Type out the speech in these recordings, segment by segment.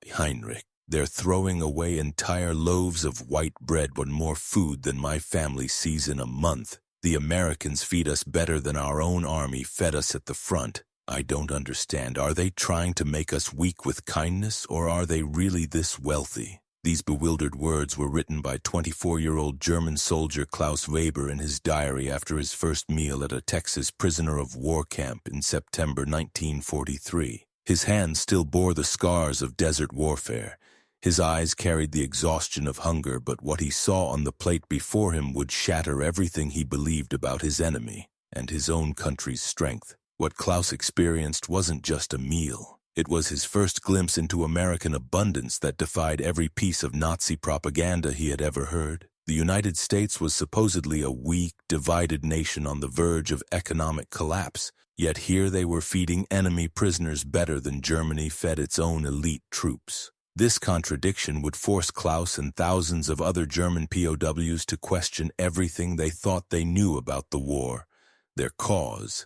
Heinrich. They're throwing away entire loaves of white bread on more food than my family sees in a month. The Americans feed us better than our own army fed us at the front. I don't understand. Are they trying to make us weak with kindness, or are they really this wealthy? These bewildered words were written by 24-year-old German soldier Klaus Weber in his diary after his first meal at a Texas prisoner of war camp in September 1943. His hands still bore the scars of desert warfare. His eyes carried the exhaustion of hunger, but what he saw on the plate before him would shatter everything he believed about his enemy and his own country's strength. What Klaus experienced wasn't just a meal. It was his first glimpse into American abundance that defied every piece of Nazi propaganda he had ever heard. The United States was supposedly a weak, divided nation on the verge of economic collapse, yet here they were feeding enemy prisoners better than Germany fed its own elite troops. This contradiction would force Klaus and thousands of other German POWs to question everything they thought they knew about the war, their cause,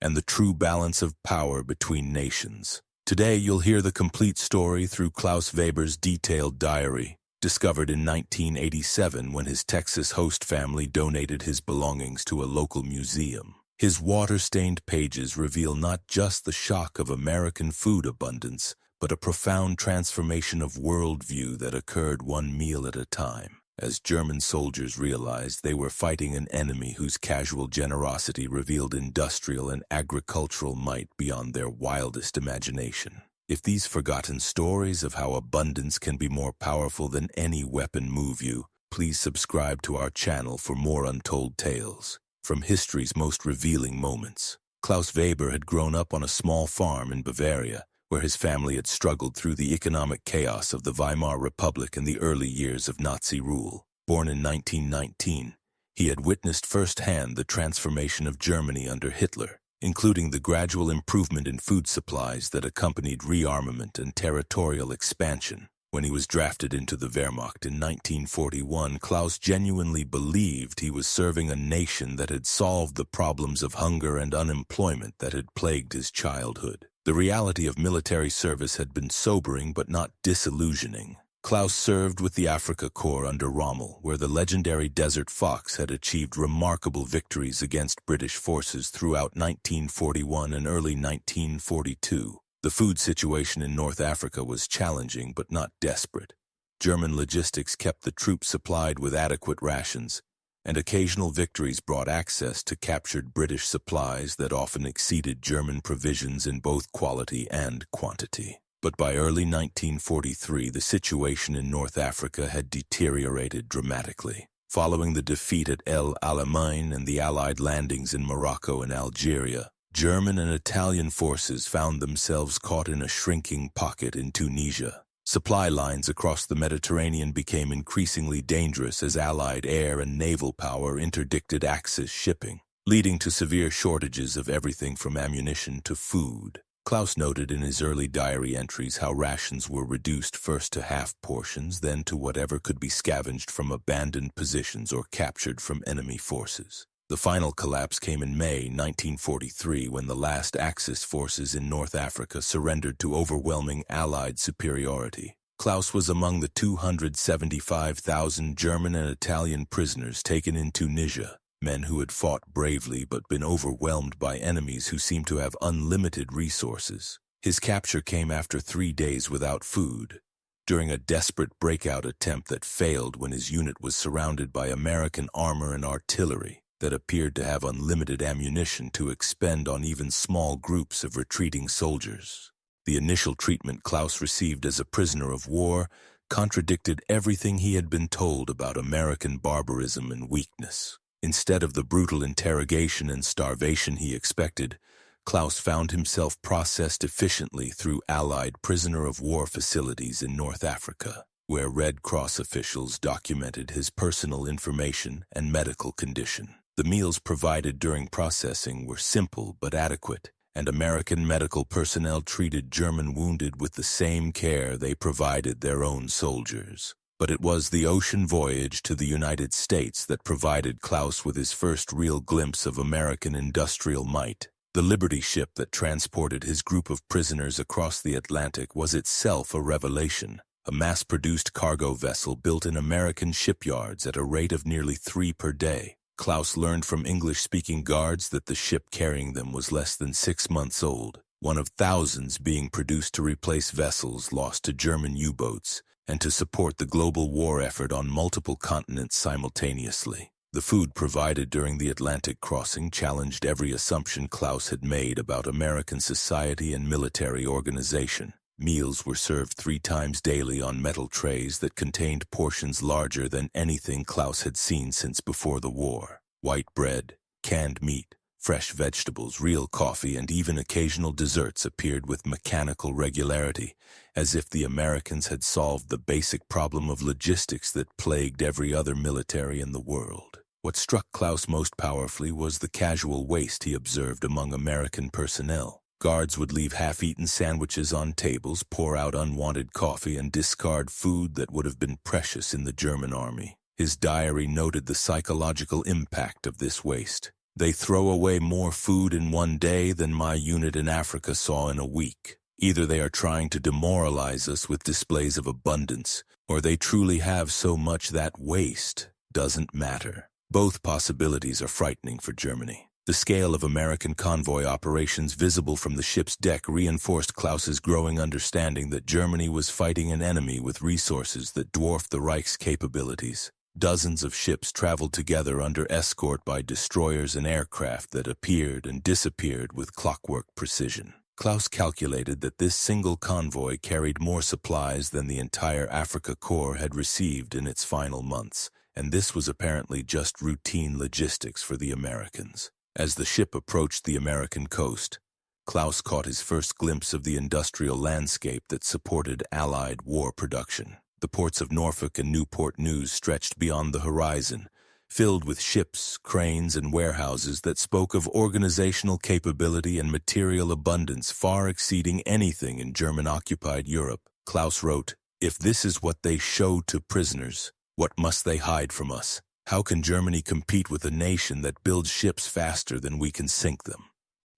and the true balance of power between nations. Today you'll hear the complete story through Klaus Weber's detailed diary, discovered in 1987 when his Texas host family donated his belongings to a local museum. His water-stained pages reveal not just the shock of American food abundance, but a profound transformation of worldview that occurred one meal at a time, as German soldiers realized they were fighting an enemy whose casual generosity revealed industrial and agricultural might beyond their wildest imagination. If these forgotten stories of how abundance can be more powerful than any weapon move you, please subscribe to our channel for more untold tales from history's most revealing moments. Klaus Weber had grown up on a small farm in Bavaria, where his family had struggled through the economic chaos of the Weimar Republic in the early years of Nazi rule. Born in 1919, he had witnessed firsthand the transformation of Germany under Hitler, including the gradual improvement in food supplies that accompanied rearmament and territorial expansion. When he was drafted into the Wehrmacht in 1941, Klaus genuinely believed he was serving a nation that had solved the problems of hunger and unemployment that had plagued his childhood. The reality of military service had been sobering but not disillusioning. Klaus served with the Afrika Korps under Rommel, where the legendary Desert Fox had achieved remarkable victories against British forces throughout 1941 and early 1942. The food situation in North Africa was challenging but not desperate. German logistics kept the troops supplied with adequate rations, and occasional victories brought access to captured British supplies that often exceeded German provisions in both quality and quantity. But by early 1943, the situation in North Africa had deteriorated dramatically. Following the defeat at El Alamein and the Allied landings in Morocco and Algeria, German and Italian forces found themselves caught in a shrinking pocket in Tunisia. Supply lines across the Mediterranean became increasingly dangerous as Allied air and naval power interdicted Axis shipping, leading to severe shortages of everything from ammunition to food. Klaus noted in his early diary entries how rations were reduced first to half portions, then to whatever could be scavenged from abandoned positions or captured from enemy forces. The final collapse came in May 1943 when the last Axis forces in North Africa surrendered to overwhelming Allied superiority. Klaus was among the 275,000 German and Italian prisoners taken in Tunisia, men who had fought bravely but been overwhelmed by enemies who seemed to have unlimited resources. His capture came after 3 days without food, during a desperate breakout attempt that failed when his unit was surrounded by American armor and artillery that appeared to have unlimited ammunition to expend on even small groups of retreating soldiers. The initial treatment Klaus received as a prisoner of war contradicted everything he had been told about American barbarism and weakness. Instead of the brutal interrogation and starvation he expected, Klaus found himself processed efficiently through Allied prisoner of war facilities in North Africa, where Red Cross officials documented his personal information and medical condition. The meals provided during processing were simple but adequate, and American medical personnel treated German wounded with the same care they provided their own soldiers. But it was the ocean voyage to the United States that provided Klaus with his first real glimpse of American industrial might. The Liberty ship that transported his group of prisoners across the Atlantic was itself a revelation, a mass-produced cargo vessel built in American shipyards at a rate of nearly 3 per day. Klaus learned from English-speaking guards that the ship carrying them was less than 6 months old, one of thousands being produced to replace vessels lost to German U-boats and to support the global war effort on multiple continents simultaneously. The food provided during the Atlantic crossing challenged every assumption Klaus had made about American society and military organization. Meals were served 3 times daily on metal trays that contained portions larger than anything Klaus had seen since before the war. White bread, canned meat, fresh vegetables, real coffee, and even occasional desserts appeared with mechanical regularity, as if the Americans had solved the basic problem of logistics that plagued every other military in the world. What struck Klaus most powerfully was the casual waste he observed among American personnel. Guards would leave half-eaten sandwiches on tables, pour out unwanted coffee, and discard food that would have been precious in the German army. His diary noted the psychological impact of this waste. "They throw away more food in one day than my unit in Africa saw in a week. Either they are trying to demoralize us with displays of abundance, or they truly have so much that waste doesn't matter." Both possibilities are frightening for Germany. The scale of American convoy operations visible from the ship's deck reinforced Klaus's growing understanding that Germany was fighting an enemy with resources that dwarfed the Reich's capabilities. Dozens of ships traveled together under escort by destroyers and aircraft that appeared and disappeared with clockwork precision. Klaus calculated that this single convoy carried more supplies than the entire Afrika Korps had received in its final months, and this was apparently just routine logistics for the Americans. As the ship approached the American coast, Klaus caught his first glimpse of the industrial landscape that supported Allied war production. The ports of Norfolk and Newport News stretched beyond the horizon, filled with ships, cranes, and warehouses that spoke of organizational capability and material abundance far exceeding anything in German-occupied Europe. Klaus wrote, "If this is what they show to prisoners, what must they hide from us? How can Germany compete with a nation that builds ships faster than we can sink them?"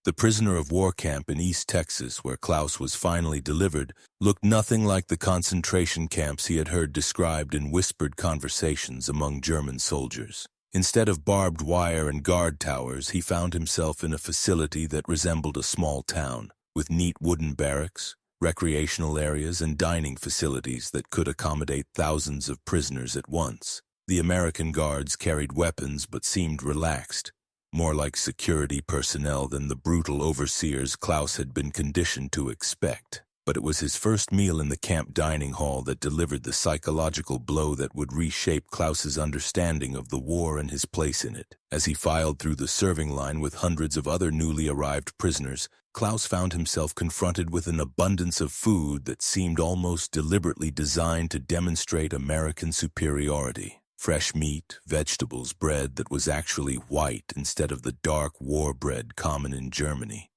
The prisoner of war camp in East Texas, where Klaus was finally delivered, looked nothing like the concentration camps he had heard described in whispered conversations among German soldiers. Instead of barbed wire and guard towers, he found himself in a facility that resembled a small town, with neat wooden barracks, recreational areas, and dining facilities that could accommodate thousands of prisoners at once. The American guards carried weapons but seemed relaxed, more like security personnel than the brutal overseers Klaus had been conditioned to expect. But it was his first meal in the camp dining hall that delivered the psychological blow that would reshape Klaus's understanding of the war and his place in it. As he filed through the serving line with hundreds of other newly arrived prisoners, Klaus found himself confronted with an abundance of food that seemed almost deliberately designed to demonstrate American superiority. Fresh meat, vegetables, bread that was actually white instead of the dark war bread common in Germany.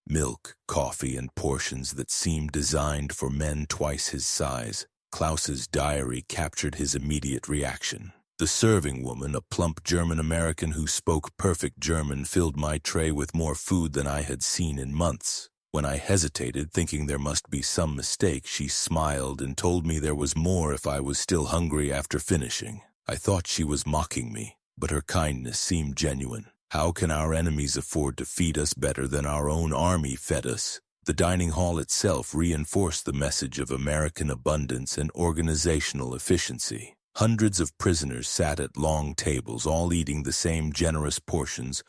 Milk, coffee, and portions that seemed designed for men twice his size. Klaus's diary captured his immediate reaction. "The serving woman, a plump German-American who spoke perfect German, filled my tray with more food than I had seen in months. When I hesitated, thinking there must be some mistake, she smiled and told me there was more if I was still hungry after finishing. I thought she was mocking me, but her kindness seemed genuine. How can our enemies afford to feed us better than our own army fed us?" The dining hall itself reinforced the message of American abundance and organizational efficiency. Hundreds of prisoners sat at long tables, all eating the same generous portions,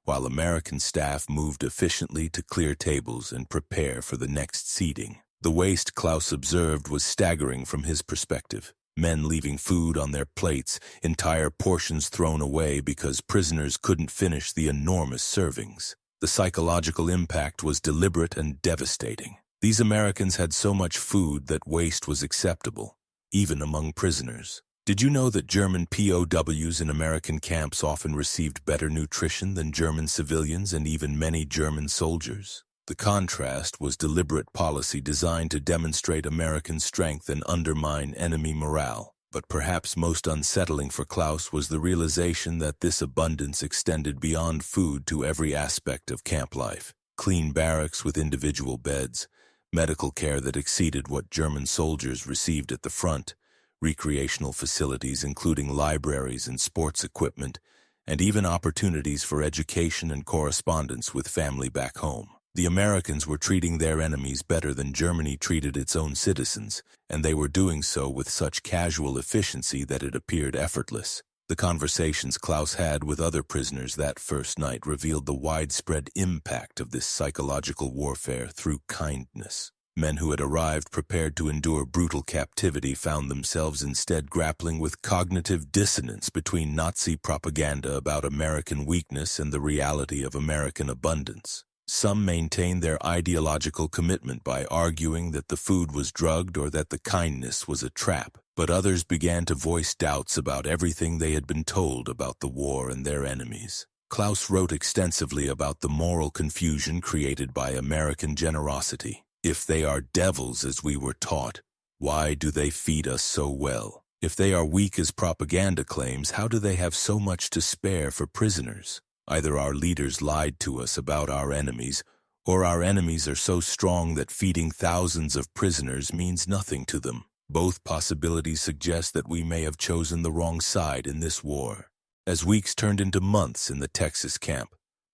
while American staff moved efficiently to clear tables and prepare for the next seating. The waste Klaus observed was staggering from his perspective. Men leaving food on their plates, entire portions thrown away because prisoners couldn't finish the enormous servings. The psychological impact was deliberate and devastating. These Americans had so much food that waste was acceptable, even among prisoners. Did you know that German POWs in American camps often received better nutrition than German civilians and even many German soldiers? The contrast was deliberate policy designed to demonstrate American strength and undermine enemy morale. But perhaps most unsettling for Klaus was the realization that this abundance extended beyond food to every aspect of camp life. clean barracks with individual beds, medical care that exceeded what German soldiers received at the front, recreational facilities including libraries and sports equipment, and even opportunities for education and correspondence with family back home. The Americans were treating their enemies better than Germany treated its own citizens, and they were doing so with such casual efficiency that it appeared effortless. The conversations Klaus had with other prisoners that first night revealed the widespread impact of this psychological warfare through kindness. Men who had arrived prepared to endure brutal captivity found themselves instead grappling with cognitive dissonance between Nazi propaganda about American weakness and the reality of American abundance. Some maintained their ideological commitment by arguing that the food was drugged or that the kindness was a trap, but others began to voice doubts about everything they had been told about the war and their enemies. Klaus wrote extensively about the moral confusion created by American generosity. If they are devils as we were taught, why do they feed us so well? If they are weak as propaganda claims, how do they have so much to spare for prisoners? Either our leaders lied to us about our enemies, or our enemies are so strong that feeding thousands of prisoners means nothing to them. Both possibilities suggest that we may have chosen the wrong side in this war. As weeks turned into months in the Texas camp,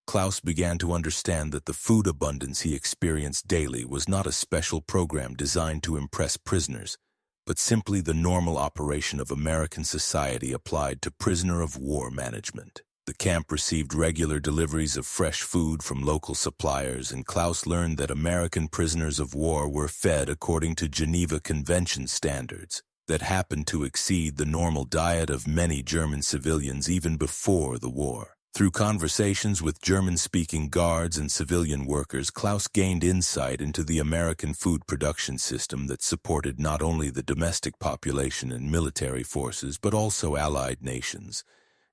Klaus began to understand that the food abundance he experienced daily was not a special program designed to impress prisoners, but simply the normal operation of American society applied to prisoner of war management. The camp received regular deliveries of fresh food from local suppliers, and Klaus learned that American prisoners of war were fed according to Geneva Convention standards that happened to exceed the normal diet of many German civilians even before the war. Through conversations with German-speaking guards and civilian workers, Klaus gained insight into the American food production system that supported not only the domestic population and military forces, but also allied nations,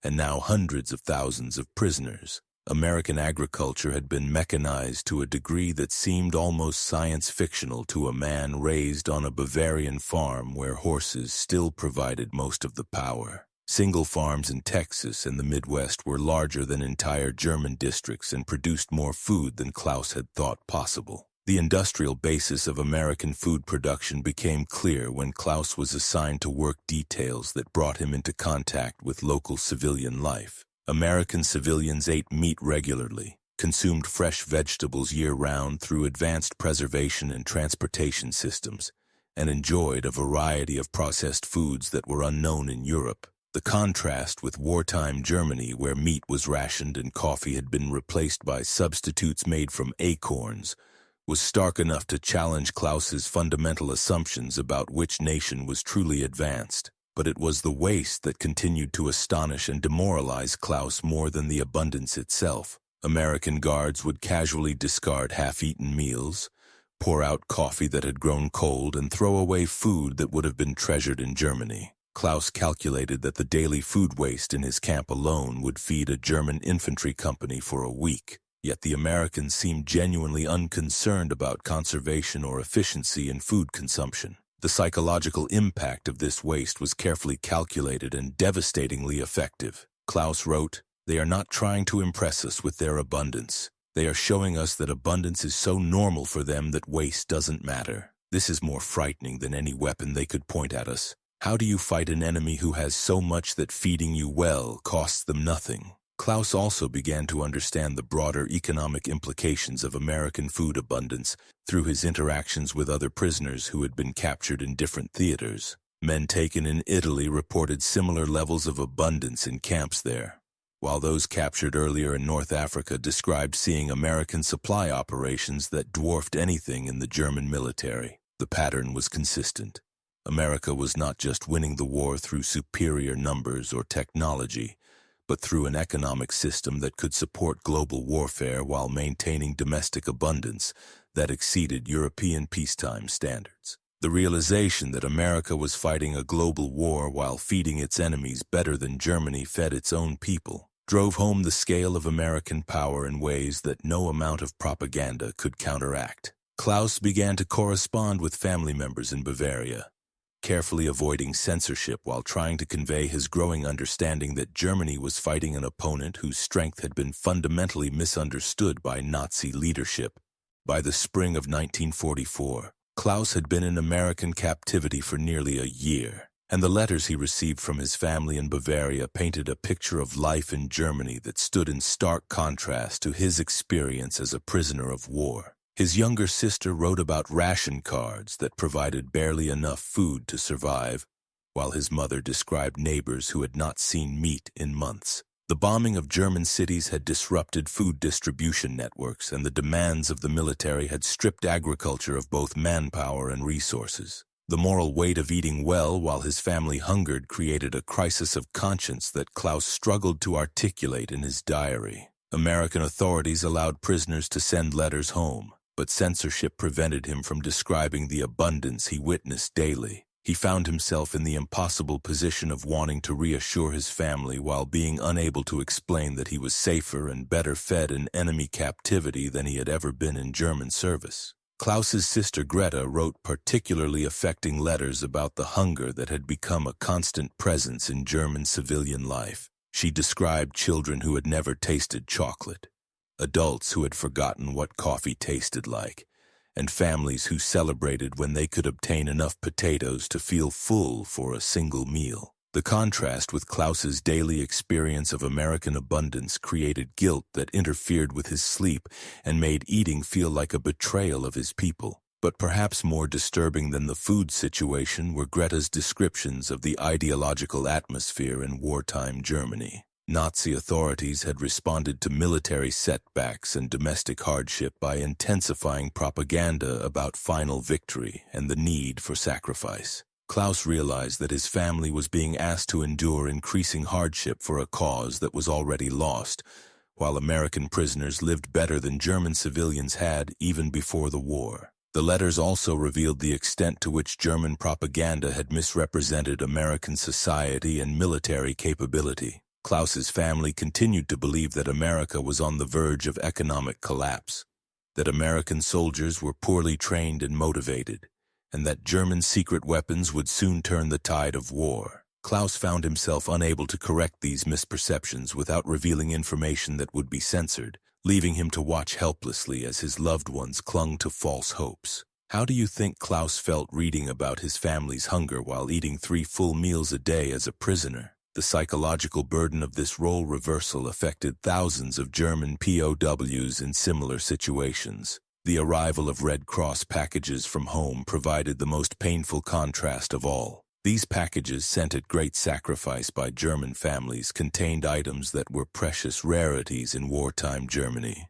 and now hundreds of thousands of prisoners. American agriculture had been mechanized to a degree that seemed almost science-fictional to a man raised on a Bavarian farm where horses still provided most of the power. Single farms in Texas and the Midwest were larger than entire German districts and produced more food than Klaus had thought possible. The industrial basis of American food production became clear when Klaus was assigned to work details that brought him into contact with local civilian life. American civilians ate meat regularly, consumed fresh vegetables year-round through advanced preservation and transportation systems, and enjoyed a variety of processed foods that were unknown in Europe. The contrast with wartime Germany, where meat was rationed and coffee had been replaced by substitutes made from acorns, was stark enough to challenge Klaus's fundamental assumptions about which nation was truly advanced. But it was the waste that continued to astonish and demoralize Klaus more than the abundance itself. American guards would casually discard half-eaten meals, pour out coffee that had grown cold, and throw away food that would have been treasured in Germany. Klaus calculated that the daily food waste in his camp alone would feed a German infantry company for a week. Yet the Americans seemed genuinely unconcerned about conservation or efficiency in food consumption. The psychological impact of this waste was carefully calculated and devastatingly effective. Klaus wrote, "They are not trying to impress us with their abundance. They are showing us that abundance is so normal for them that waste doesn't matter. This is more frightening than any weapon they could point at us. How do you fight an enemy who has so much that feeding you well costs them nothing?" Klaus also began to understand the broader economic implications of American food abundance through his interactions with other prisoners who had been captured in different theaters. Men taken in Italy reported similar levels of abundance in camps there, while those captured earlier in North Africa described seeing American supply operations that dwarfed anything in the German military. The pattern was consistent. America was not just winning the war through superior numbers or technology, but through an economic system that could support global warfare while maintaining domestic abundance that exceeded European peacetime standards. The realization that America was fighting a global war while feeding its enemies better than Germany fed its own people drove home the scale of American power in ways that no amount of propaganda could counteract. Klaus began to correspond with family members in Bavaria, carefully avoiding censorship while trying to convey his growing understanding that Germany was fighting an opponent whose strength had been fundamentally misunderstood by Nazi leadership. By the spring of 1944, Klaus had been in American captivity for nearly a year, and the letters he received from his family in Bavaria painted a picture of life in Germany that stood in stark contrast to his experience as a prisoner of war. His younger sister wrote about ration cards that provided barely enough food to survive, while his mother described neighbors who had not seen meat in months. The bombing of German cities had disrupted food distribution networks, and the demands of the military had stripped agriculture of both manpower and resources. The moral weight of eating well while his family hungered created a crisis of conscience that Klaus struggled to articulate in his diary. American authorities allowed prisoners to send letters home, but censorship prevented him from describing the abundance he witnessed daily. He found himself in the impossible position of wanting to reassure his family while being unable to explain that he was safer and better fed in enemy captivity than he had ever been in German service. Klaus's sister Greta wrote particularly affecting letters about the hunger that had become a constant presence in German civilian life. She described children who had never tasted chocolate, adults who had forgotten what coffee tasted like, and families who celebrated when they could obtain enough potatoes to feel full for a single meal. The contrast with Klaus's daily experience of American abundance created guilt that interfered with his sleep and made eating feel like a betrayal of his people. But perhaps more disturbing than the food situation were Greta's descriptions of the ideological atmosphere in wartime Germany. Nazi authorities had responded to military setbacks and domestic hardship by intensifying propaganda about final victory and the need for sacrifice. Klaus realized that his family was being asked to endure increasing hardship for a cause that was already lost, while American prisoners lived better than German civilians had even before the war. The letters also revealed the extent to which German propaganda had misrepresented American society and military capability. Klaus's family continued to believe that America was on the verge of economic collapse, that American soldiers were poorly trained and motivated, and that German secret weapons would soon turn the tide of war. Klaus found himself unable to correct these misperceptions without revealing information that would be censored, leaving him to watch helplessly as his loved ones clung to false hopes. How do you think Klaus felt reading about his family's hunger while eating 3 full meals a day as a prisoner? The psychological burden of this role reversal affected thousands of German POWs in similar situations. The arrival of Red Cross packages from home provided the most painful contrast of all. These packages, sent at great sacrifice by German families, contained items that were precious rarities in wartime Germany.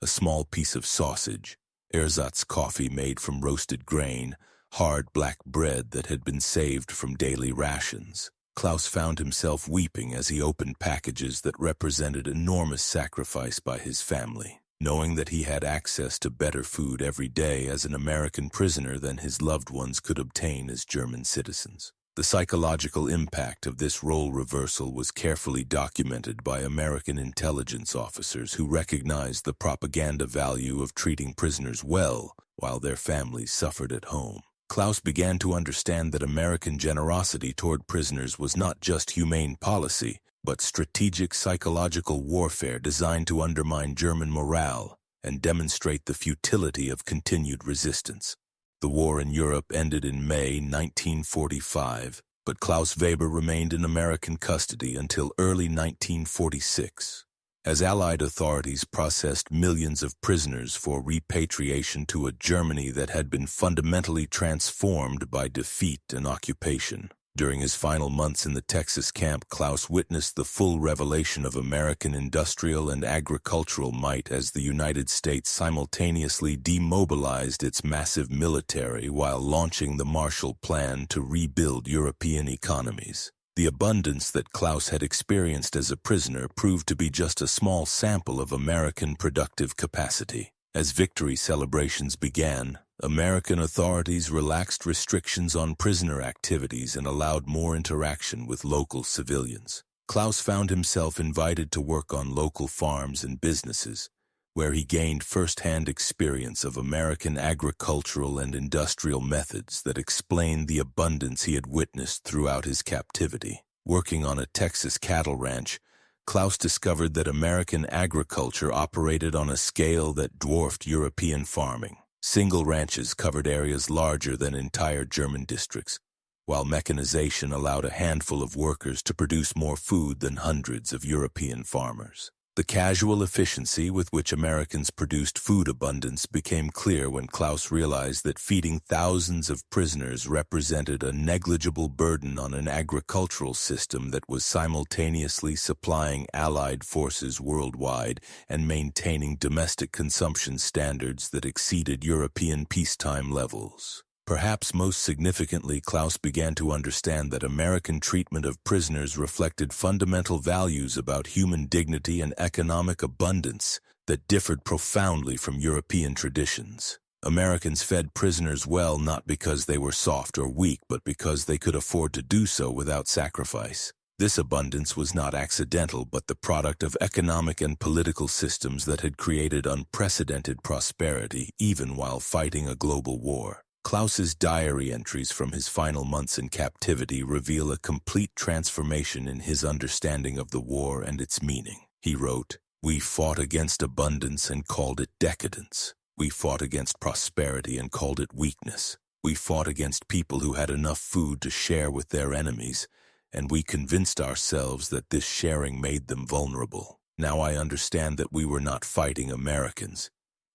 A small piece of sausage, ersatz coffee made from roasted grain, hard black bread that had been saved from daily rations. Klaus found himself weeping as he opened packages that represented enormous sacrifice by his family. Knowing that he had access to better food every day as an American prisoner than his loved ones could obtain as German citizens. The psychological impact of this role reversal was carefully documented by American intelligence officers who recognized the propaganda value of treating prisoners well while their families suffered at home. Klaus began to understand that American generosity toward prisoners was not just humane policy, but strategic psychological warfare designed to undermine German morale and demonstrate the futility of continued resistance. The war in Europe ended in May 1945, but Klaus Weber remained in American custody until early 1946. As Allied authorities processed millions of prisoners for repatriation to a Germany that had been fundamentally transformed by defeat and occupation. During his final months in the Texas camp, Klaus witnessed the full revelation of American industrial and agricultural might as the United States simultaneously demobilized its massive military while launching the Marshall Plan to rebuild European economies. The abundance that Klaus had experienced as a prisoner proved to be just a small sample of American productive capacity. As victory celebrations began, American authorities relaxed restrictions on prisoner activities and allowed more interaction with local civilians. Klaus found himself invited to work on local farms and businesses, where he gained first-hand experience of American agricultural and industrial methods that explained the abundance he had witnessed throughout his captivity. Working on a Texas cattle ranch, Klaus discovered that American agriculture operated on a scale that dwarfed European farming. Single ranches covered areas larger than entire German districts, while mechanization allowed a handful of workers to produce more food than hundreds of European farmers. The casual efficiency with which Americans produced food abundance became clear when Klaus realized that feeding thousands of prisoners represented a negligible burden on an agricultural system that was simultaneously supplying Allied forces worldwide and maintaining domestic consumption standards that exceeded European peacetime levels. Perhaps most significantly, Klaus began to understand that American treatment of prisoners reflected fundamental values about human dignity and economic abundance that differed profoundly from European traditions. Americans fed prisoners well not because they were soft or weak, but because they could afford to do so without sacrifice. This abundance was not accidental, but the product of economic and political systems that had created unprecedented prosperity even while fighting a global war. Klaus's diary entries from his final months in captivity reveal a complete transformation in his understanding of the war and its meaning. He wrote, "We fought against abundance and called it decadence. We fought against prosperity and called it weakness. We fought against people who had enough food to share with their enemies, and we convinced ourselves that this sharing made them vulnerable. Now I understand that we were not fighting Americans.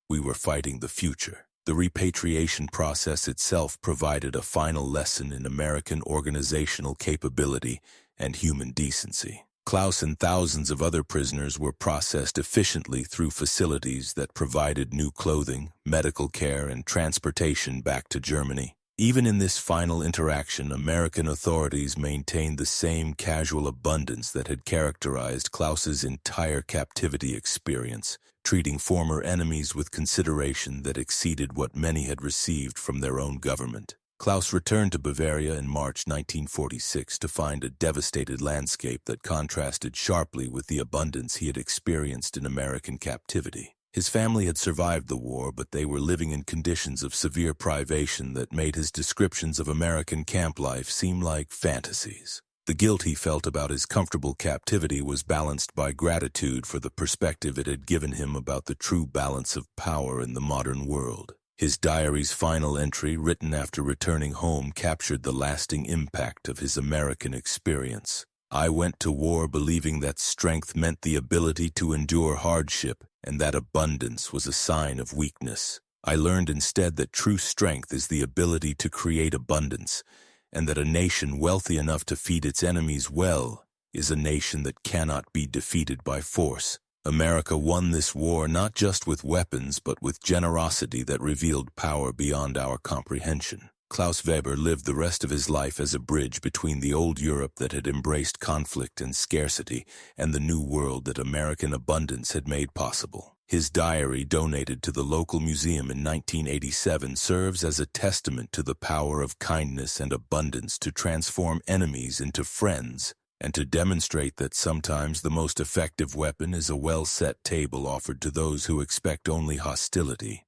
We were fighting the future." The repatriation process itself provided a final lesson in American organizational capability and human decency. Klaus and thousands of other prisoners were processed efficiently through facilities that provided new clothing, medical care, and transportation back to Germany. Even in this final interaction, American authorities maintained the same casual abundance that had characterized Klaus's entire captivity experience, treating former enemies with consideration that exceeded what many had received from their own government. Klaus returned to Bavaria in March 1946 to find a devastated landscape that contrasted sharply with the abundance he had experienced in American captivity. His family had survived the war, but they were living in conditions of severe privation that made his descriptions of American camp life seem like fantasies. The guilt he felt about his comfortable captivity was balanced by gratitude for the perspective it had given him about the true balance of power in the modern world. His diary's final entry, written after returning home, captured the lasting impact of his American experience. "I went to war believing that strength meant the ability to endure hardship, and that abundance was a sign of weakness. I learned instead that true strength is the ability to create abundance, and that a nation wealthy enough to feed its enemies well is a nation that cannot be defeated by force. America won this war not just with weapons, but with generosity that revealed power beyond our comprehension." Klaus Weber lived the rest of his life as a bridge between the old Europe that had embraced conflict and scarcity and the new world that American abundance had made possible. His diary, donated to the local museum in 1987, serves as a testament to the power of kindness and abundance to transform enemies into friends, and to demonstrate that sometimes the most effective weapon is a well-set table offered to those who expect only hostility.